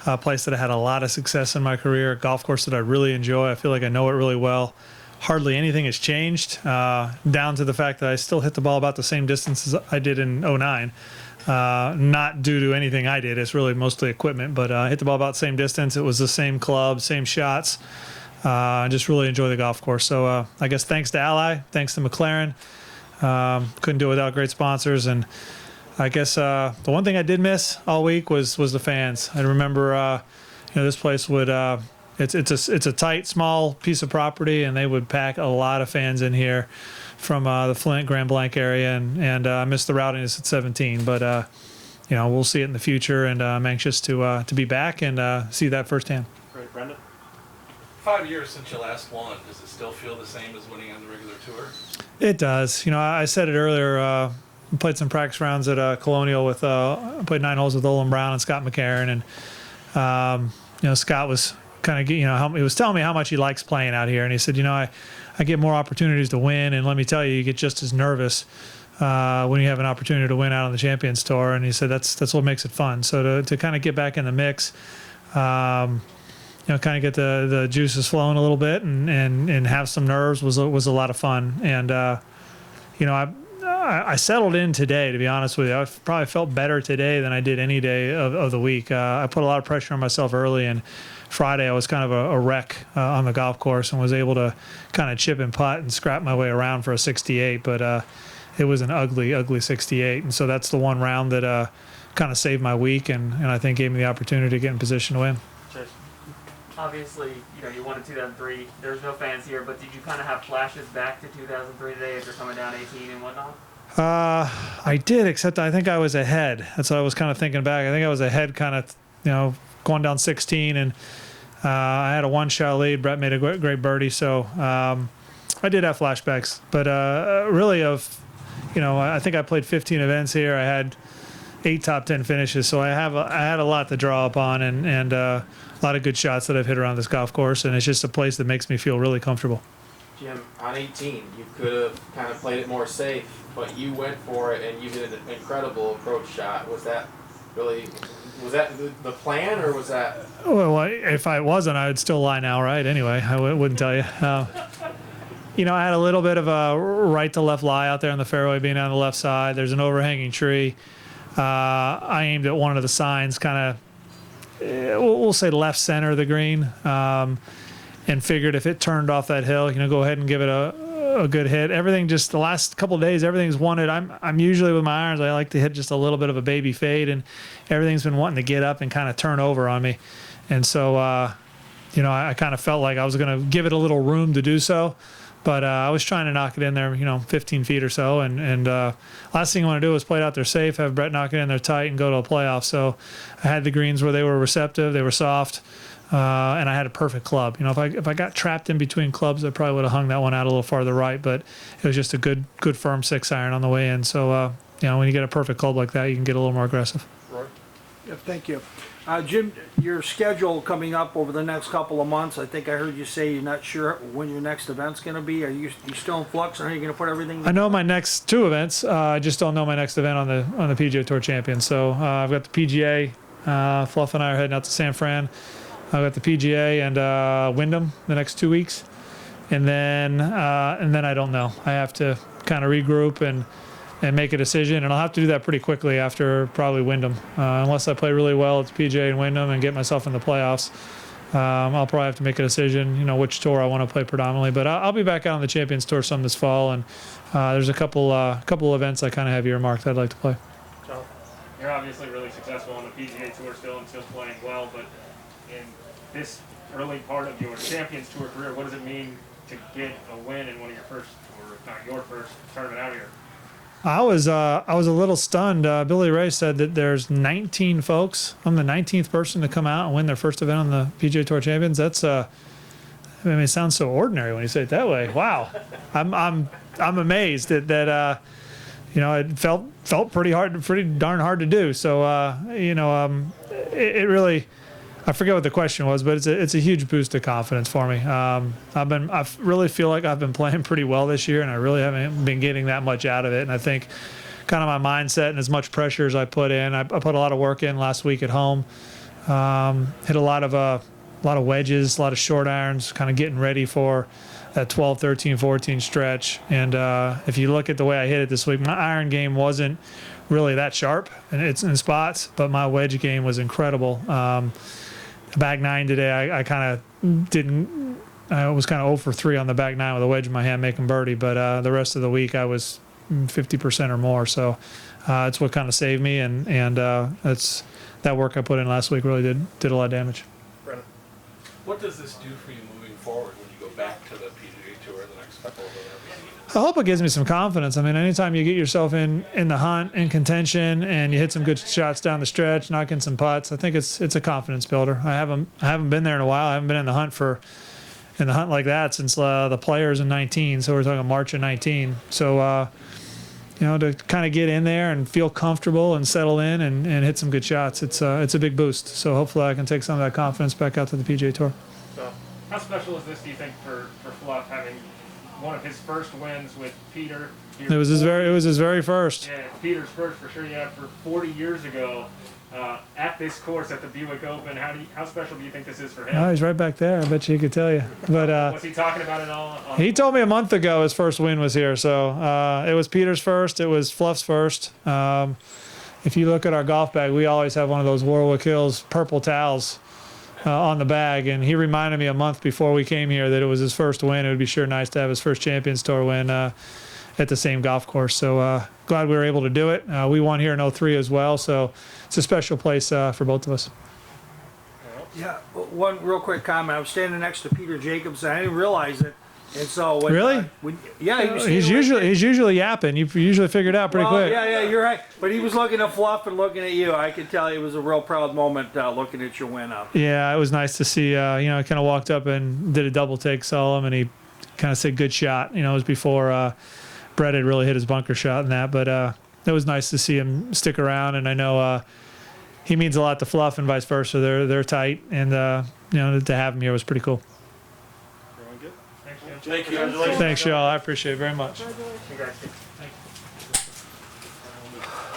a place that I had a lot of success in my career, a golf course that I really enjoy. I feel like I know it really well. Hardly anything has changed, down to the fact that I still hit the ball about the same distance as I did in '09. Not due to anything I did. It's really mostly equipment, but I hit the ball about the same distance. It was the same club, same shots. I just really enjoy the golf course. So I guess thanks to Ally, thanks to McLaren. Couldn't do it without great sponsors. And I guess the one thing I did miss all week was the fans. I remember, this place would it's a tight, small piece of property, and they would pack a lot of fans in here from the Flint, Grand Blanc area, and I missed the rowdiness at 17. But we'll see it in the future, and I'm anxious to be back and see that firsthand. Great, Brendan. 5 years since you last won. Does it still feel the same as winning on the regular tour? It does. I said it earlier. Played some practice rounds at Colonial with played 9 holes with Olin Brown and Scott McCarron, and Scott was kind of he was telling me how much he likes playing out here, and he said, I get more opportunities to win, and let me tell you get just as nervous when you have an opportunity to win out on the Champions Tour. And he said that's what makes it fun. So to kind of get back in the mix, kind of get the juices flowing a little bit and have some nerves was a lot of fun. And I settled in today, to be honest with you. I probably felt better today than I did any day of the week. I put a lot of pressure on myself early, and Friday I was kind of a wreck on the golf course and was able to kind of chip and putt and scrap my way around for a 68. But it was an ugly, ugly 68. And so that's the one round that kind of saved my week and I think gave me the opportunity to get in position to win. Obviously, you won in 2003. There's no fans here, but did you kind of have flashes back to 2003 today as you're coming down 18 and whatnot? I did, except I think I was ahead. That's what I was kind of thinking back. I think I was ahead kind of, going down 16, and I had a one-shot lead. Brett made a great birdie, so I did have flashbacks. But really I think I played 15 events here. I had 8 top 10 finishes, so I had a lot to draw upon and a lot of good shots that I've hit around this golf course, and it's just a place that makes me feel really comfortable. Jim, on 18, you could have kind of played it more safe, but you went for it and you did an incredible approach shot. Was that the plan, or was that? Well, if I wasn't, I would still lie now, right? Anyway, I wouldn't tell you. I had a little bit of a right to left lie out there on the fairway, being on the left side. There's an overhanging tree. I aimed at one of the signs, kind of, we'll say left center of the green, and figured if it turned off that hill, go ahead and give it a good hit. Everything just the last couple of days, everything's wanted. I'm usually with my irons, I like to hit just a little bit of a baby fade, and everything's been wanting to get up and kind of turn over on me. And so, I kind of felt like I was going to give it a little room to do so. But I was trying to knock it in there, 15 feet or so. And last thing I want to do is play it out there safe, have Brett knock it in there tight, and go to a playoff. So I had the greens where they were receptive, they were soft, and I had a perfect club. If I got trapped in between clubs, I probably would have hung that one out a little farther right. But it was just a good firm 6-iron on the way in. So when you get a perfect club like that, you can get a little more aggressive. Roy? Yeah, thank you. Jim, your schedule coming up over the next couple of months, I think I heard you say you're not sure when your next event's going to be. Are you still in flux, or are you going to put everything together? I know my next 2 events. I just don't know my next event on the PGA Tour Champions. So I've got the PGA. Fluff and I are heading out to San Fran. I've got the PGA and Wyndham the next 2 weeks. And then I don't know. I have to kind of regroup and make a decision, and I'll have to do that pretty quickly after probably Wyndham. Unless I play really well at the PGA and Wyndham and get myself in the playoffs, I'll probably have to make a decision, which tour I want to play predominantly. But I'll be back out on the Champions Tour some this fall, and there's a couple events I kind of have earmarked I'd like to play. So you're obviously really successful on the PGA Tour still and still playing well, but in this early part of your Champions Tour career, what does it mean to get a win in one of your first, or if not your first, tournament out here? I was a little stunned. Billy Ray said that there's 19 folks. I'm the 19th person to come out and win their first event on the PGA Tour Champions. That's it sounds so ordinary when you say it that way. Wow, I'm amazed that it felt pretty darn hard to do. So it really. I forget what the question was, but it's a huge boost of confidence for me. I really feel like I've been playing pretty well this year, and I really haven't been getting that much out of it. And I think kind of my mindset and as much pressure as I put in, I put a lot of work in last week at home. Hit a lot of wedges, a lot of short irons, kind of getting ready for that 12, 13, 14 stretch. And if you look at the way I hit it this week, my iron game wasn't really that sharp, and it's in spots, but my wedge game was incredible. Back nine today, I kind of didn't. I was kind of 0 for 3 on the back nine with a wedge in my hand making birdie, but the rest of the week I was 50% or more. So it's what kind of saved me, and that's that work I put in last week really did a lot of damage. Brennan, what does this do for you moving forward when you go back to the PGA Tour the next couple of events? I hope it gives me some confidence. I mean, anytime you get yourself in the hunt, in contention, and you hit some good shots down the stretch, knocking some putts, I think it's a confidence builder. I haven't been there in a while. I haven't been in the hunt like that since the Players in 19. So we're talking March of 19. So to kind of get in there and feel comfortable and settle in and hit some good shots, it's a big boost. So hopefully I can take some of that confidence back out to the PGA Tour. So, how special is this, do you think, for Fluff having one of his first wins with Peter? It was his very first. Yeah, Peter's first for sure. Yeah, for 40 years ago at this course at the Buick Open. How special do you think this is for him? Oh, he's right back there. I bet you he could tell you. But was he talking about it all? he told me a month ago his first win was here. So it was Peter's first. It was Fluff's first. If you look at our golf bag, we always have one of those Warwick Hills purple towels on the bag, and he reminded me a month before we came here that it was his first win. It would be sure nice to have his first Champions Tour win at the same golf course. So glad we were able to do it. We won here in 03 as well, so it's a special place for both of us. Yeah, one real quick comment. I was standing next to Peter Jacobs, and I didn't realize it. And so when, Really? Yeah, he was He's usually yapping. You usually figure it out pretty quick. Yeah, you're right. But he was looking at Fluff and looking at you. I could tell it was a real proud moment looking at your win up. Yeah, it was nice to see. I kind of walked up and did a double take, saw him, and he kind of said, "Good shot." It was before Brett had really hit his bunker shot and that, but it was nice to see him stick around. And I know he means a lot to Fluff and vice versa. They're tight, and to have him here was pretty cool. Everyone good? Thanks, Jim. Thank you. Congratulations. Thanks, y'all. I appreciate it very much. Congrats. Thank you.